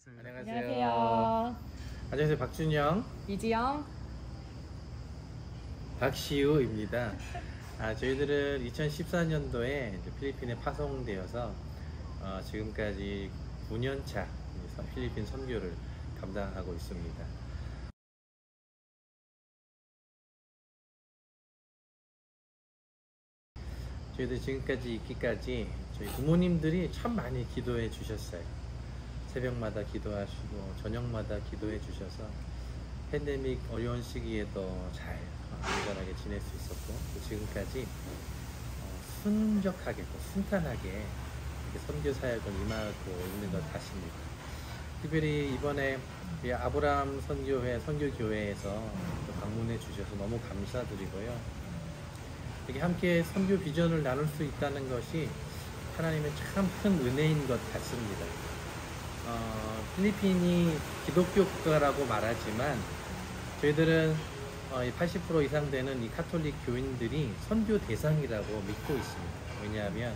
안녕하세요. 안녕하세요. 박준영, 이지영. 박시우입니다. 저희들은 2014년도에 필리핀에 파송되어서 지금까지 9년차 필리핀 선교를 감당하고 있습니다. 저희들 지금까지 있기까지 저희 부모님들이 참 많이 기도해 주셨어요. 새벽마다 기도하시고 저녁마다 기도해 주셔서 팬데믹 어려운 시기에도 잘 안전하게 지낼 수 있었고, 또 지금까지 순적하게 또 순탄하게 이렇게 선교 사역을 임하고 있는 것 같습니다. 특별히 이번에 우리 아브라함 선교회 선교교회에서 또 방문해 주셔서 너무 감사드리고요. 이렇게 함께 선교 비전을 나눌 수 있다는 것이 하나님의 참 큰 은혜인 것 같습니다. 필리핀이 기독교 국가라고 말하지만 저희들은 80% 이상 되는 이 카톨릭 교인들이 선교 대상이라고 믿고 있습니다. 왜냐하면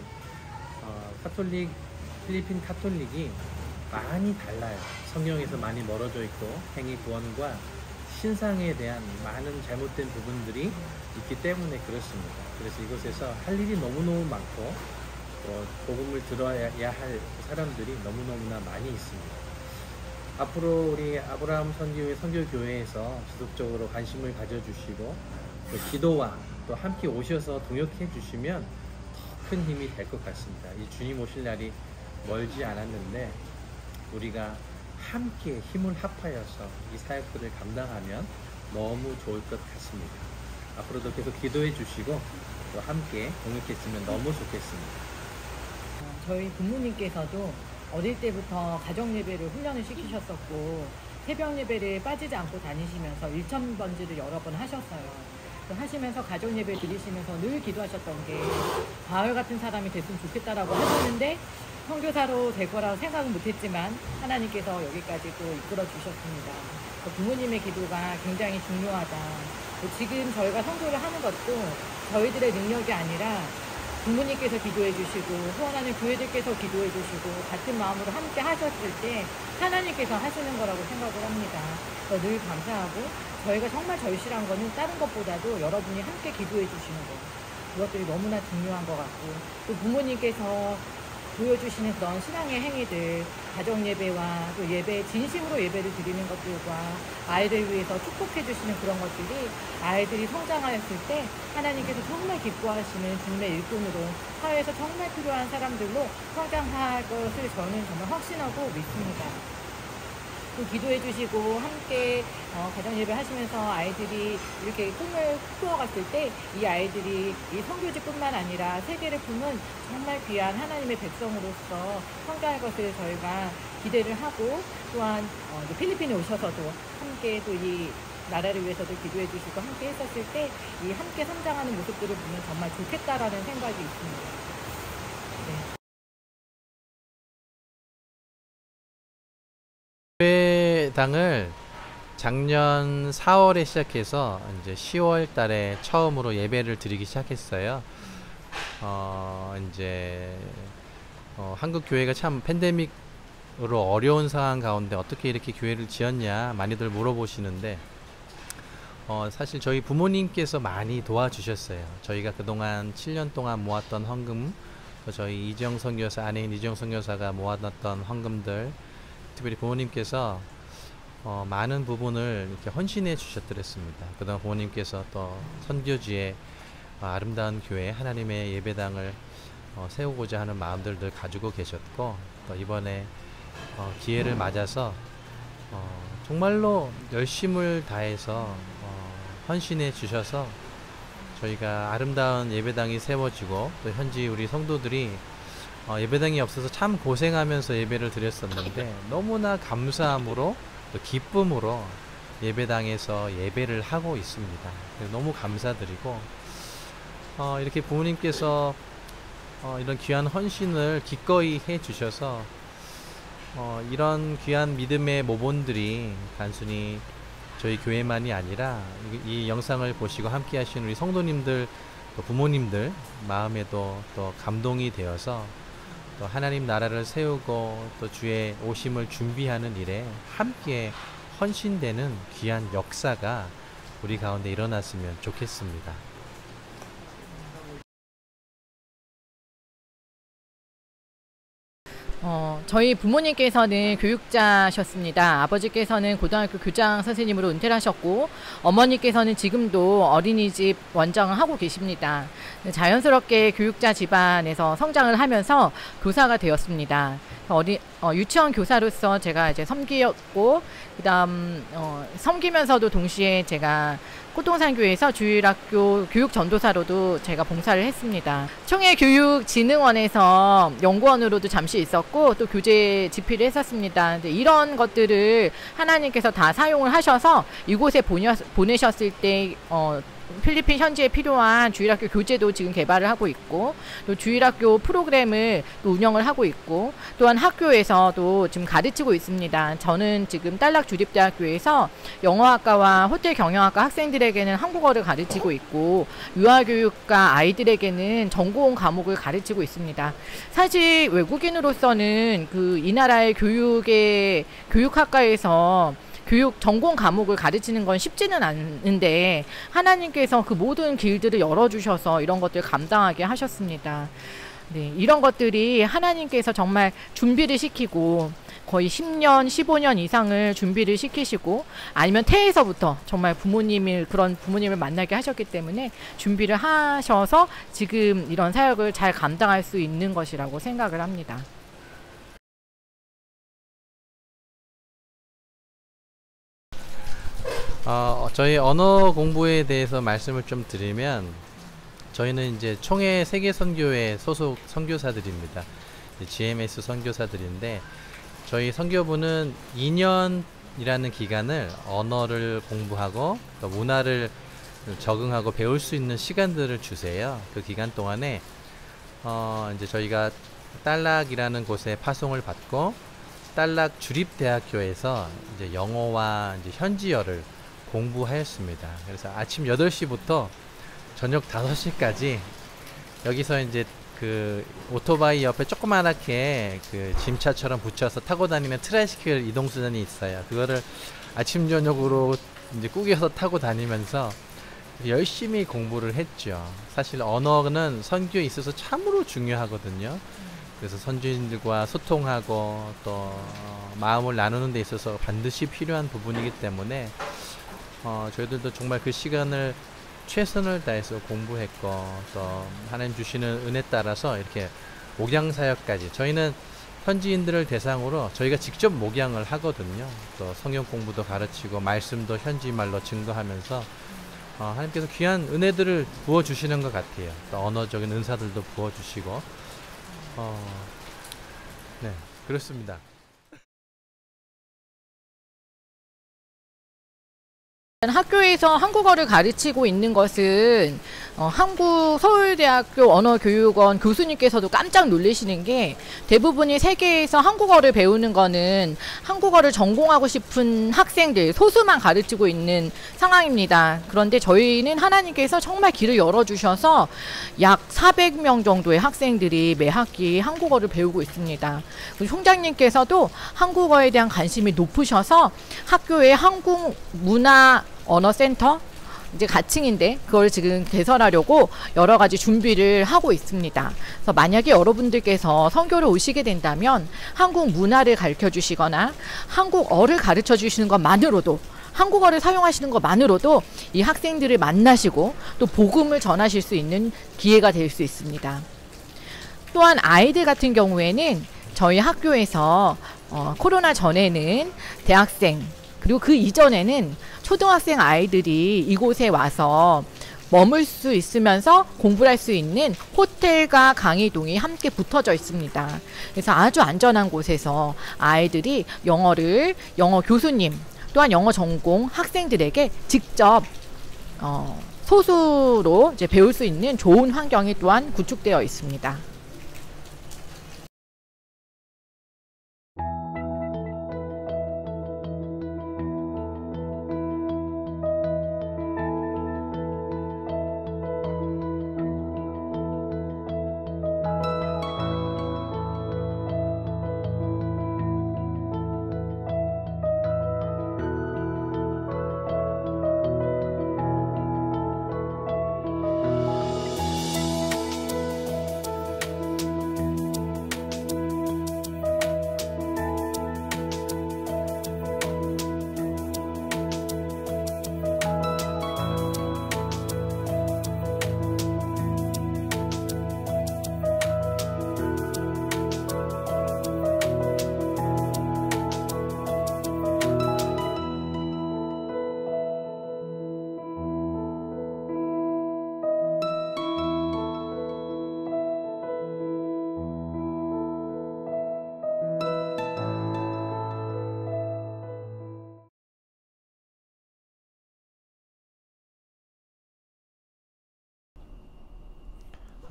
필리핀 카톨릭이 많이 달라요. 성경에서 많이 멀어져 있고 행위 구원과 신상에 대한 많은 잘못된 부분들이 있기 때문에 그렇습니다. 그래서 이곳에서 할 일이 너무너무 많고 복음을 들어야 할 사람들이 너무너무나 많이 있습니다. 앞으로 우리 아브라함 선교회 선교교회에서 지속적으로 관심을 가져주시고 또 기도와 또 함께 오셔서 동역해 주시면 더 큰 힘이 될 것 같습니다. 이 주님 오실 날이 멀지 않았는데 우리가 함께 힘을 합하여서 이 사역들을 감당하면 너무 좋을 것 같습니다. 앞으로도 계속 기도해 주시고 또 함께 동역했으면 너무 좋겠습니다. 저희 부모님께서도 어릴 때부터 가정 예배를 훈련을 시키셨었고 새벽 예배를 빠지지 않고 다니시면서 일천번지를 여러 번 하셨어요. 하시면서 가정 예배 드리시면서 늘 기도하셨던 게 바울 같은 사람이 됐으면 좋겠다라고 하셨는데 선교사로 될 거라고 생각은 못했지만 하나님께서 여기까지 또 이끌어 주셨습니다. 부모님의 기도가 굉장히 중요하다. 지금 저희가 선교를 하는 것도 저희들의 능력이 아니라 부모님께서 기도해 주시고 후원하는 교회들께서 기도해 주시고 같은 마음으로 함께 하셨을 때 하나님께서 하시는 거라고 생각을 합니다. 늘 감사하고 저희가 정말 절실한 거는 다른 것보다도 여러분이 함께 기도해 주시는 거, 그것들이 너무나 중요한 것 같고, 또 부모님께서 보여주시는 그런 신앙의 행위들, 가정 예배와 또 예배, 진심으로 예배를 드리는 것들과 아이들 위해서 축복해 주시는 그런 것들이 아이들이 성장하였을 때 하나님께서 정말 기뻐하시는 주님의 일꾼으로 사회에서 정말 필요한 사람들로 성장할 것을 저는 정말 확신하고 믿습니다. 또 기도해 주시고 함께 가정 예배 하시면서 아이들이 이렇게 꿈을 키워갔을 때 이 아이들이 이 선교지뿐만 아니라 세계를 품은 정말 귀한 하나님의 백성으로서 성장할 것을 저희가 기대를 하고, 또한 필리핀에 오셔서도 함께 또 이 나라를 위해서도 기도해 주시고 함께 했었을 때 이 함께 성장하는 모습들을 보면 정말 좋겠다라는 생각이 있습니다. 네. 교회당을 작년 4월에 시작해서 이제 10월 달에 처음으로 예배를 드리기 시작했어요. 이제 한국 교회가 참 팬데믹으로 어려운 상황 가운데 어떻게 이렇게 교회를 지었냐 많이들 물어보시는데 사실 저희 부모님께서 많이 도와주셨어요. 저희가 그동안 7년 동안 모았던 헌금, 또 저희 이지영 선교사, 아내인 이지영 선교사가 모아놨던 헌금들, 특별히 부모님께서 많은 부분을 이렇게 헌신해 주셨더랬습니다. 그동안 부모님께서 또 선교지에 아름다운 교회, 하나님의 예배당을 세우고자 하는 마음들을 가지고 계셨고, 또 이번에 기회를 맞아서 정말로 열심을 다해서 헌신해 주셔서 저희가 아름다운 예배당이 세워지고, 또 현지 우리 성도들이 예배당이 없어서 참 고생하면서 예배를 드렸었는데 너무나 감사함으로 또 기쁨으로 예배당에서 예배를 하고 있습니다. 너무 감사드리고 이렇게 부모님께서 이런 귀한 헌신을 기꺼이 해 주셔서 이런 귀한 믿음의 모본들이 단순히 저희 교회만이 아니라 이 영상을 보시고 함께 하시는 우리 성도님들, 또 부모님들 마음에도 또 감동이 되어서 또 하나님 나라를 세우고 또 주의 오심을 준비하는 일에 함께 헌신되는 귀한 역사가 우리 가운데 일어났으면 좋겠습니다. 저희 부모님께서는 교육자셨습니다. 아버지께서는 고등학교 교장 선생님으로 은퇴를 하셨고, 어머니께서는 지금도 어린이집 원장을 하고 계십니다. 자연스럽게 교육자 집안에서 성장을 하면서 교사가 되었습니다. 유치원 교사로서 제가 이제 섬기었고, 섬기면서도 동시에 제가 꽃동산교회에서 주일학교 교육전도사로도 제가 봉사를 했습니다. 총회교육진흥원에서 연구원으로도 잠시 있었고 또 교재 집필을 했었습니다. 근데 이런 것들을 하나님께서 다 사용을 하셔서 이곳에 보내셨을 때 필리핀 현지에 필요한 주일학교 교재도 지금 개발을 하고 있고 또 주일학교 프로그램을 또 운영을 하고 있고 또한 학교에서도 지금 가르치고 있습니다. 저는 지금 딸락주립대학교에서 영어학과와 호텔경영학과 학생들에게는 한국어를 가르치고 있고 유아교육과 아이들에게는 전공 과목을 가르치고 있습니다. 사실 외국인으로서는 이 나라의 교육학과에서 교육 전공 과목을 가르치는 건 쉽지는 않은데 하나님께서 그 모든 길들을 열어주셔서 이런 것들을 감당하게 하셨습니다. 네, 이런 것들이 하나님께서 정말 준비를 시키고 거의 10년, 15년 이상을 준비를 시키시고 아니면 태에서부터 정말 그런 부모님을 만나게 하셨기 때문에 준비를 하셔서 지금 이런 사역을 잘 감당할 수 있는 것이라고 생각을 합니다. 저희 언어 공부에 대해서 말씀을 좀 드리면 저희는 이제 총회 세계선교회 소속 선교사들입니다. GMS 선교사들인데 저희 선교부는 2년이라는 기간을 언어를 공부하고 또 문화를 적응하고 배울 수 있는 시간들을 주세요. 그 기간 동안에 이제 저희가 딸락이라는 곳에 파송을 받고 딸락 주립대학교에서 이제 영어와 이제 현지어를 공부하였습니다. 그래서 아침 8시부터 저녁 5시까지 여기서 이제 그 오토바이 옆에 조그만하게 그 짐차처럼 붙여서 타고 다니는 트라이시클 이동수단이 있어요. 그거를 아침 저녁으로 이제 꾸겨서 타고 다니면서 열심히 공부를 했죠. 사실 언어는 선교에 있어서 참으로 중요하거든요. 그래서 선주인들과 소통하고 또 마음을 나누는 데 있어서 반드시 필요한 부분이기 때문에 저희들도 정말 그 시간을 최선을 다해서 공부했고 또 하나님 주시는 은혜 따라서 이렇게 목양사역까지 저희는 현지인들을 대상으로 저희가 직접 목양을 하거든요. 또 성경 공부도 가르치고 말씀도 현지말로 증거하면서 하나님께서 귀한 은혜들을 부어주시는 것 같아요. 또 언어적인 은사들도 부어주시고 네, 그렇습니다. 학교에서 한국어를 가르치고 있는 것은 한국 서울대학교 언어교육원 교수님께서도 깜짝 놀라시는 게 대부분이 세계에서 한국어를 배우는 거는 한국어를 전공하고 싶은 학생들 소수만 가르치고 있는 상황입니다. 그런데 저희는 하나님께서 정말 길을 열어주셔서 약 400명 정도의 학생들이 매 학기 한국어를 배우고 있습니다. 총장님께서도 한국어에 대한 관심이 높으셔서 학교에 한국 문화 언어센터 이제 가칭인데 그걸 지금 개설하려고 여러 가지 준비를 하고 있습니다. 그래서 만약에 여러분들께서 선교를 오시게 된다면 한국 문화를 가르쳐 주시거나 한국어를 가르쳐 주시는 것만으로도 한국어를 사용하시는 것만으로도 이 학생들을 만나시고 또 복음을 전하실 수 있는 기회가 될 수 있습니다. 또한 아이들 같은 경우에는 저희 학교에서 코로나 전에는 대학생 그리고 그 이전에는 초등학생 아이들이 이곳에 와서 머물 수 있으면서 공부를 할 수 있는 호텔과 강의동이 함께 붙어져 있습니다. 그래서 아주 안전한 곳에서 아이들이 영어 교수님 또한 영어 전공 학생들에게 직접 소수로 이제 배울 수 있는 좋은 환경이 또한 구축되어 있습니다.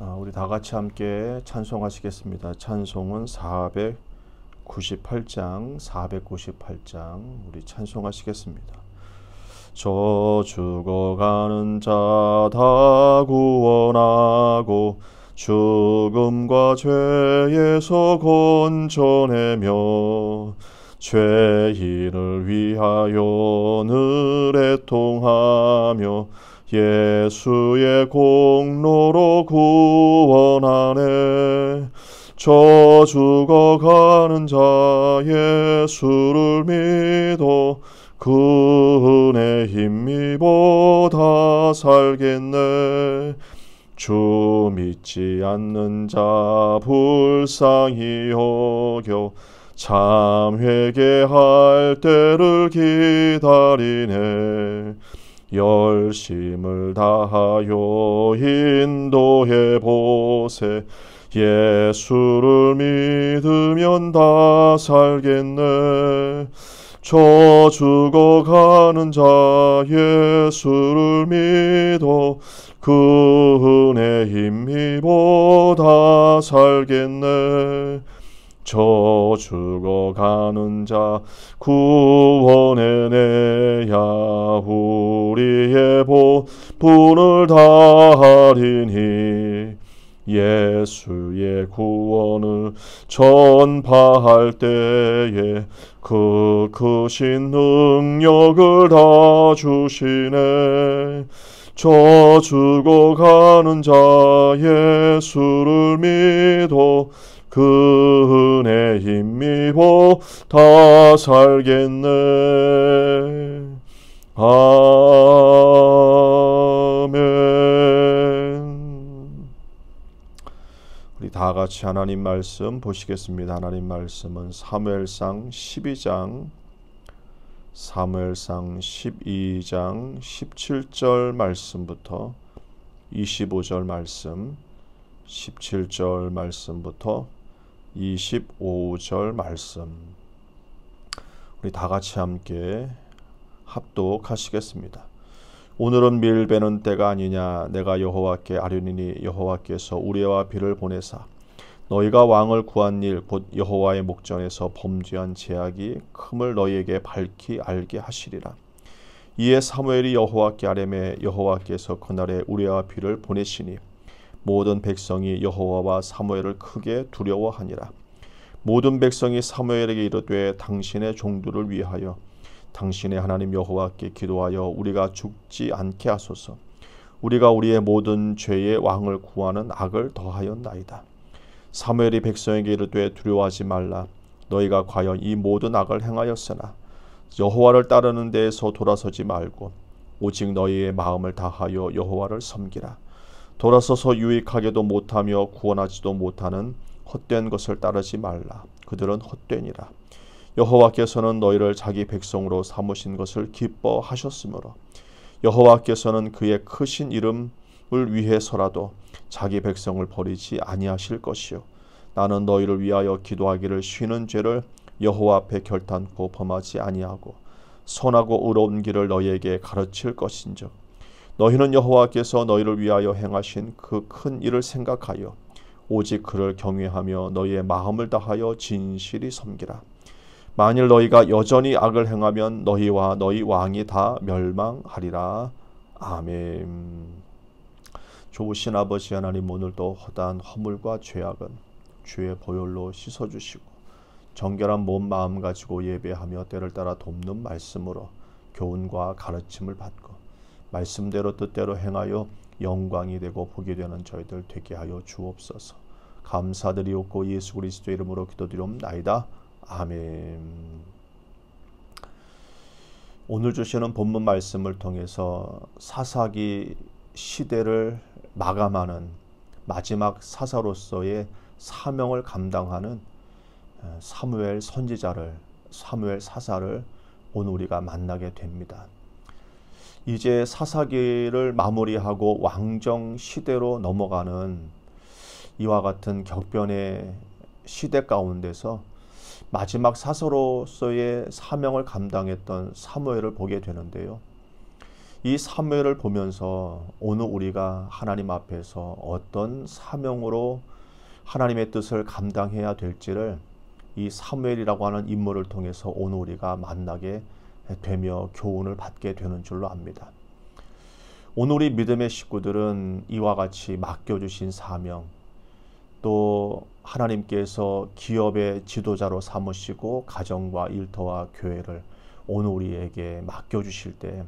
우리 다 같이 함께 찬송하시겠습니다. 찬송은 498장 우리 찬송하시겠습니다. 저 죽어가는 자 다 구원하고 죽음과 죄에서 건져내며 죄인을 위하여 늘 애통하며 예수의 공로로 구원하네. 저 죽어가는 자 예수를 믿어 그 은혜 힘입어 다 살겠네. 주 믿지 않는 자 불쌍히 여겨 참 회개할 때를 기다리네. 열심을 다하여 인도해 보세. 예수를 믿으면 다 살겠네. 저 죽어가는 자 예수를 믿어 그 은혜 힘입어 다 살겠네. 저 죽어가는 자 구원해내야 우리의 본분을 다하리니. 예수의 구원을 전파할 때에 그 크신 능력을 다 주시네. 저 죽어가는 자 예수를 믿어 그 은혜 힘입어 다 살겠네. 아멘. 우리 다 같이 하나님 말씀 보시겠습니다. 하나님 말씀은 사무엘상 12장 17절 말씀부터 25절 말씀, 17절 말씀부터 25절 말씀, 우리 다 같이 함께 합독하시겠습니다. 오늘은 밀 베는 때가 아니냐. 내가 여호와께 아뢰니니 여호와께서 우레와 비를 보내사 너희가 왕을 구한 일 곧 여호와의 목전에서 범죄한 죄악이 큼을 너희에게 밝히 알게 하시리라. 이에 사무엘이 여호와께 아뢰매 여호와께서 그날에 우레와 비를 보내시니 모든 백성이 여호와와 사무엘을 크게 두려워하니라. 모든 백성이 사무엘에게 이르되 당신의 종들을 위하여 당신의 하나님 여호와께 기도하여 우리가 죽지 않게 하소서. 우리가 우리의 모든 죄의 왕을 구하는 악을 더하였나이다. 사무엘이 백성에게 이르되 두려워하지 말라. 너희가 과연 이 모든 악을 행하였으나 여호와를 따르는 데에서 돌아서지 말고 오직 너희의 마음을 다하여 여호와를 섬기라. 돌아서서 유익하게도 못하며 구원하지도 못하는 헛된 것을 따르지 말라. 그들은 헛되니라. 여호와께서는 너희를 자기 백성으로 삼으신 것을 기뻐하셨으므로 여호와께서는 그의 크신 이름을 위해서라도 자기 백성을 버리지 아니하실 것이요. 나는 너희를 위하여 기도하기를 쉬는 죄를 여호와 앞에 결단코 범하지 아니하고 선하고 의로운 길을 너희에게 가르칠 것인즉 너희는 여호와께서 너희를 위하여 행하신 그 큰 일을 생각하여 오직 그를 경외하며 너희의 마음을 다하여 진실이 섬기라. 만일 너희가 여전히 악을 행하면 너희와 너희 왕이 다 멸망하리라. 아멘. 좋으신 아버지 하나님, 오늘도 허다한 허물과 죄악은 주의 보혈로 씻어주시고 정결한 몸 마음 가지고 예배하며 때를 따라 돕는 말씀으로 교훈과 가르침을 받고 말씀대로 뜻대로 행하여 영광이 되고 복이 되는 저희들 되게 하여 주옵소서. 감사드리옵고 예수 그리스도의 이름으로 기도드리옵나이다. 아멘. 오늘 주시는 본문 말씀을 통해서 사사기 시대를 마감하는 마지막 사사로서의 사명을 감당하는 사무엘 선지자를, 사무엘 사사를 오늘 우리가 만나게 됩니다. 이제 사사기를 마무리하고 왕정 시대로 넘어가는 이와 같은 격변의 시대 가운데서 마지막 사서로서의 사명을 감당했던 사무엘을 보게 되는데요. 이 사무엘을 보면서 오늘 우리가 하나님 앞에서 어떤 사명으로 하나님의 뜻을 감당해야 될지를 이 사무엘이라고 하는 인물을 통해서 오늘 우리가 만나게 되며 교훈을 받게 되는 줄로 압니다. 오늘 우리 믿음의 식구들은 이와 같이 맡겨주신 사명, 또 하나님께서 기업의 지도자로 삼으시고 가정과 일터와 교회를 오늘 우리에게 맡겨주실 때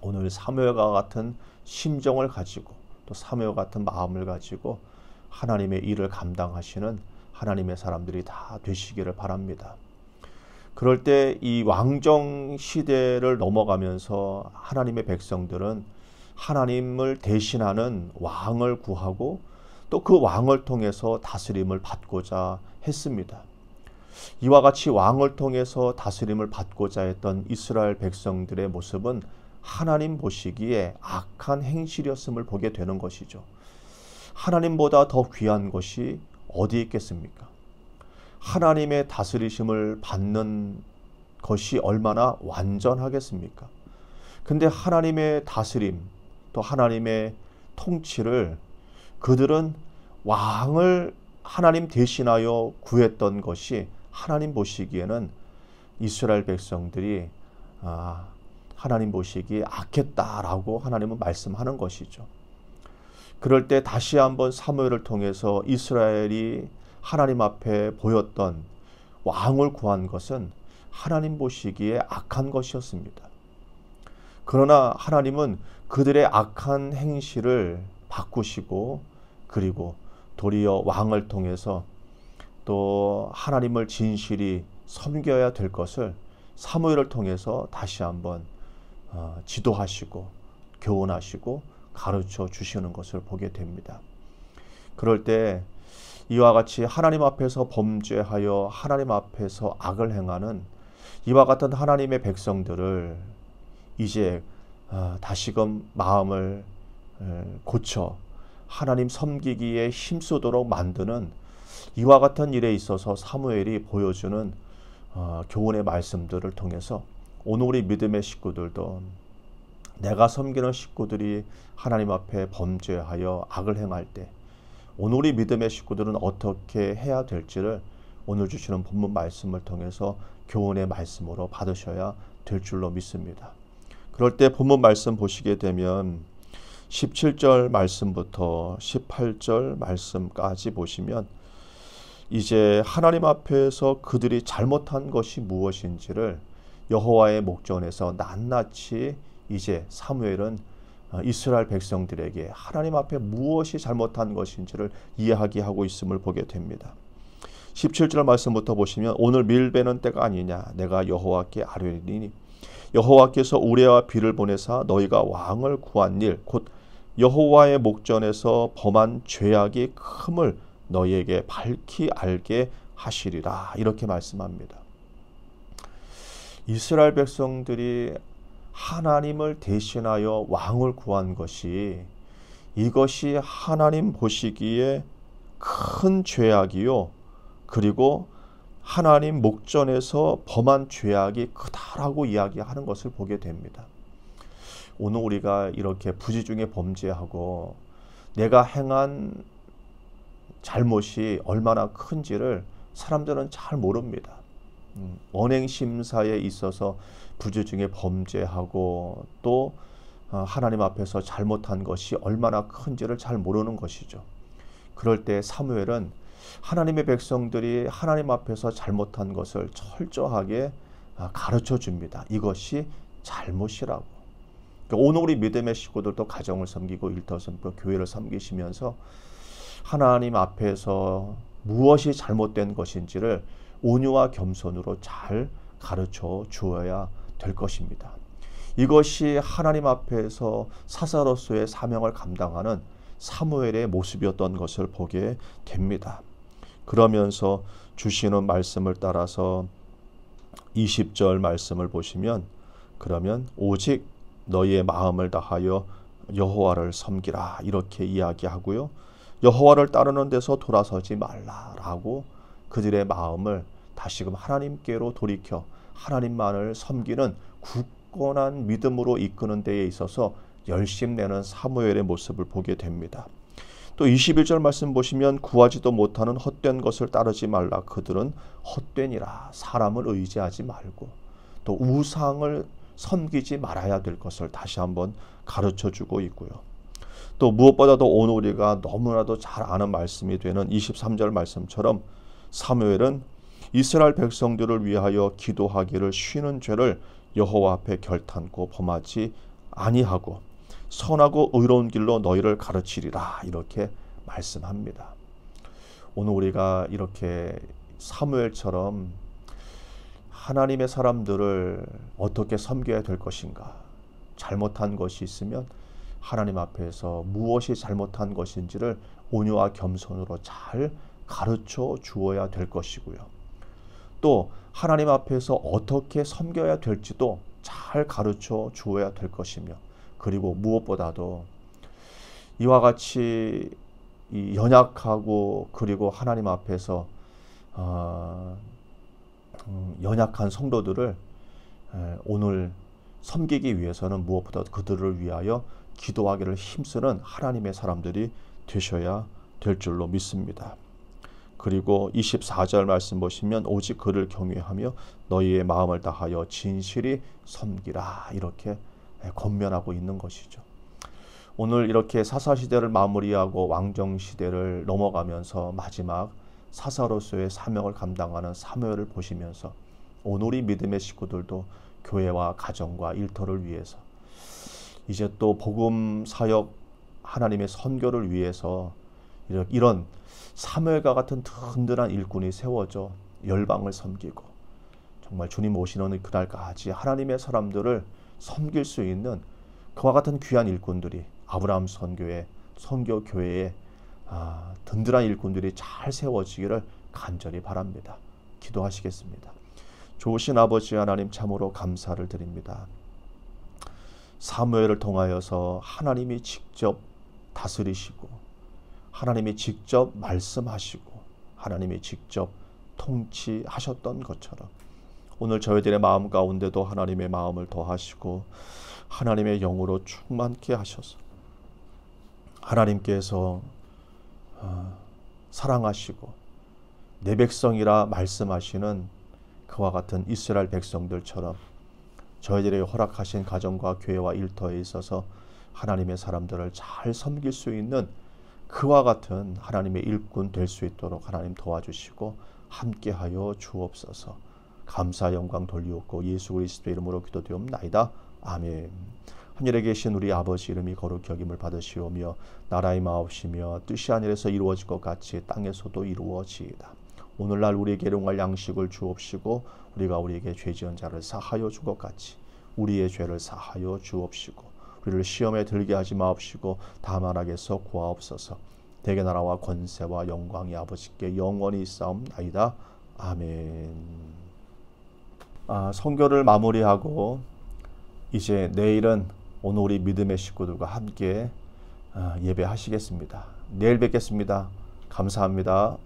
오늘 사무엘과 같은 심정을 가지고 또 사무엘과 같은 마음을 가지고 하나님의 일을 감당하시는 하나님의 사람들이 다 되시기를 바랍니다. 그럴 때 이 왕정 시대를 넘어가면서 하나님의 백성들은 하나님을 대신하는 왕을 구하고 또 그 왕을 통해서 다스림을 받고자 했습니다. 이와 같이 왕을 통해서 다스림을 받고자 했던 이스라엘 백성들의 모습은 하나님 보시기에 악한 행실이었음을 보게 되는 것이죠. 하나님보다 더 귀한 것이 어디 있겠습니까? 하나님의 다스리심을 받는 것이 얼마나 완전하겠습니까? 근데 하나님의 다스림, 또 하나님의 통치를 그들은 왕을 하나님 대신하여 구했던 것이 하나님 보시기에는 이스라엘 백성들이 하나님 보시기에 악했다라고 하나님은 말씀하는 것이죠. 그럴 때 다시 한번 사무엘을 통해서 이스라엘이 하나님 앞에 보였던 왕을 구한 것은 하나님 보시기에 악한 것이었습니다. 그러나 하나님은 그들의 악한 행실을 바꾸시고 그리고 도리어 왕을 통해서 또 하나님을 진실이 섬겨야 될 것을 사무엘을 통해서 다시 한번 지도하시고 교훈하시고 가르쳐 주시는 것을 보게 됩니다. 그럴 때 이와 같이 하나님 앞에서 범죄하여 하나님 앞에서 악을 행하는 이와 같은 하나님의 백성들을 이제 다시금 마음을 고쳐 하나님 섬기기에 힘쓰도록 만드는 이와 같은 일에 있어서 사무엘이 보여주는 교훈의 말씀들을 통해서 오늘 우리 믿음의 식구들도 내가 섬기는 식구들이 하나님 앞에 범죄하여 악을 행할 때 오늘 우리 믿음의 식구들은 어떻게 해야 될지를 오늘 주시는 본문 말씀을 통해서 교훈의 말씀으로 받으셔야 될 줄로 믿습니다. 그럴 때 본문 말씀 보시게 되면 17절 말씀부터 18절 말씀까지 보시면 이제 하나님 앞에서 그들이 잘못한 것이 무엇인지를 여호와의 목전에서 낱낱이 이제 사무엘은 이스라엘 백성들에게 하나님 앞에 무엇이 잘못한 것인지를 이야기하고 있음을 보게 됩니다. 17절 말씀부터 보시면 오늘 밀베는 때가 아니냐 내가 여호와께 아뢰리니 여호와께서 우레와 비를 보내사 너희가 왕을 구한 일 곧 여호와의 목전에서 범한 죄악이 큼을 너희에게 밝히 알게 하시리라 이렇게 말씀합니다. 이스라엘 백성들이 하나님을 대신하여 왕을 구한 것이 이것이 하나님 보시기에 큰 죄악이요 그리고 하나님 목전에서 범한 죄악이 크다라고 이야기하는 것을 보게 됩니다. 오늘 우리가 이렇게 부지중에 범죄하고 내가 행한 잘못이 얼마나 큰지를 사람들은 잘 모릅니다. 언행심사에 있어서 부지중에 범죄하고 또 하나님 앞에서 잘못한 것이 얼마나 큰지를 잘 모르는 것이죠. 그럴 때 사무엘은 하나님의 백성들이 하나님 앞에서 잘못한 것을 철저하게 가르쳐 줍니다. 이것이 잘못이라고. 오늘 우리 믿음의 식구들도 가정을 섬기고 일터 섬기고 교회를 섬기시면서 하나님 앞에서 무엇이 잘못된 것인지를 온유와 겸손으로 잘 가르쳐 주어야 될 것입니다. 이것이 하나님 앞에서 사사로서의 사명을 감당하는 사무엘의 모습이었던 것을 보게 됩니다. 그러면서 주시는 말씀을 따라서 20절 말씀을 보시면 그러면 오직 너희의 마음을 다하여 여호와를 섬기라 이렇게 이야기하고요. 여호와를 따르는 데서 돌아서지 말라라고 그들의 마음을 다시금 하나님께로 돌이켜 하나님만을 섬기는 굳건한 믿음으로 이끄는 데에 있어서 열심내는 사무엘의 모습을 보게 됩니다. 또 21절 말씀 보시면 구하지도 못하는 헛된 것을 따르지 말라. 그들은 헛되니라. 사람을 의지하지 말고 또 우상을 섬기지 말아야 될 것을 다시 한번 가르쳐주고 있고요. 또 무엇보다도 오늘 우리가 너무나도 잘 아는 말씀이 되는 23절 말씀처럼 사무엘은 이스라엘 백성들을 위하여 기도하기를 쉬는 죄를 여호와 앞에 결탄코 범하지 아니하고 선하고 의로운 길로 너희를 가르치리라 이렇게 말씀합니다. 오늘 우리가 이렇게 사무엘처럼 하나님의 사람들을 어떻게 섬겨야 될 것인가, 잘못한 것이 있으면 하나님 앞에서 무엇이 잘못한 것인지를 온유와 겸손으로 잘 가르쳐 주어야 될 것이고요. 또 하나님 앞에서 어떻게 섬겨야 될지도 잘 가르쳐 주어야 될 것이며, 그리고 무엇보다도 이와 같이 이 연약하고 그리고 하나님 앞에서 연약한 성도들을 오늘 섬기기 위해서는 무엇보다도 그들을 위하여 기도하기를 힘쓰는 하나님의 사람들이 되셔야 될 줄로 믿습니다. 그리고 24절 말씀 보시면 오직 그를 경외하며 너희의 마음을 다하여 진실이 섬기라 이렇게 권면하고 있는 것이죠. 오늘 이렇게 사사시대를 마무리하고 왕정시대를 넘어가면서 마지막 사사로서의 사명을 감당하는 사무엘을 보시면서 오늘 우리 믿음의 식구들도 교회와 가정과 일터를 위해서 이제 또 복음 사역 하나님의 선교를 위해서 이런 사무엘과 같은 든든한 일꾼이 세워져 열방을 섬기고 정말 주님 오시는 그날까지 하나님의 사람들을 섬길 수 있는 그와 같은 귀한 일꾼들이 아브라함 선교회, 선교교회에 든든한 일꾼들이 잘 세워지기를 간절히 바랍니다. 기도하시겠습니다. 좋으신 아버지 하나님 참으로 감사를 드립니다. 사무엘을 통하여서 하나님이 직접 다스리시고 하나님이 직접 말씀하시고 하나님이 직접 통치하셨던 것처럼 오늘 저희들의 마음 가운데도 하나님의 마음을 더하시고 하나님의 영으로 충만케 하셔서 하나님께서 사랑하시고 내 백성이라 말씀하시는 그와 같은 이스라엘 백성들처럼 저희들에게 허락하신 가정과 교회와 일터에 있어서 하나님의 사람들을 잘 섬길 수 있는 그와 같은 하나님의 일꾼 될 수 있도록 하나님 도와주시고 함께하여 주옵소서. 감사 영광 돌리옵고 예수 그리스도 이름으로 기도되옵나이다. 아멘. 하늘에 계신 우리 아버지 이름이 거룩히 여김을 받으시오며 나라의 마옵시며 뜻이 하늘에서 이루어질 것 같이 땅에서도 이루어지이다. 오늘날 우리에게 일용할 양식을 주옵시고 우리가 우리에게 죄 지은 자를 사하여 준 것 같이 우리의 죄를 사하여 주옵시고 우리를 시험에 들게 하지 마옵시고 다만 악에서 구하옵소서. 대개 나라와 권세와 영광이 아버지께 영원히 있사옵나이다. 아멘. 선교를 마무리하고 이제 내일은 오늘 우리 믿음의 식구들과 함께 예배하시겠습니다. 내일 뵙겠습니다. 감사합니다.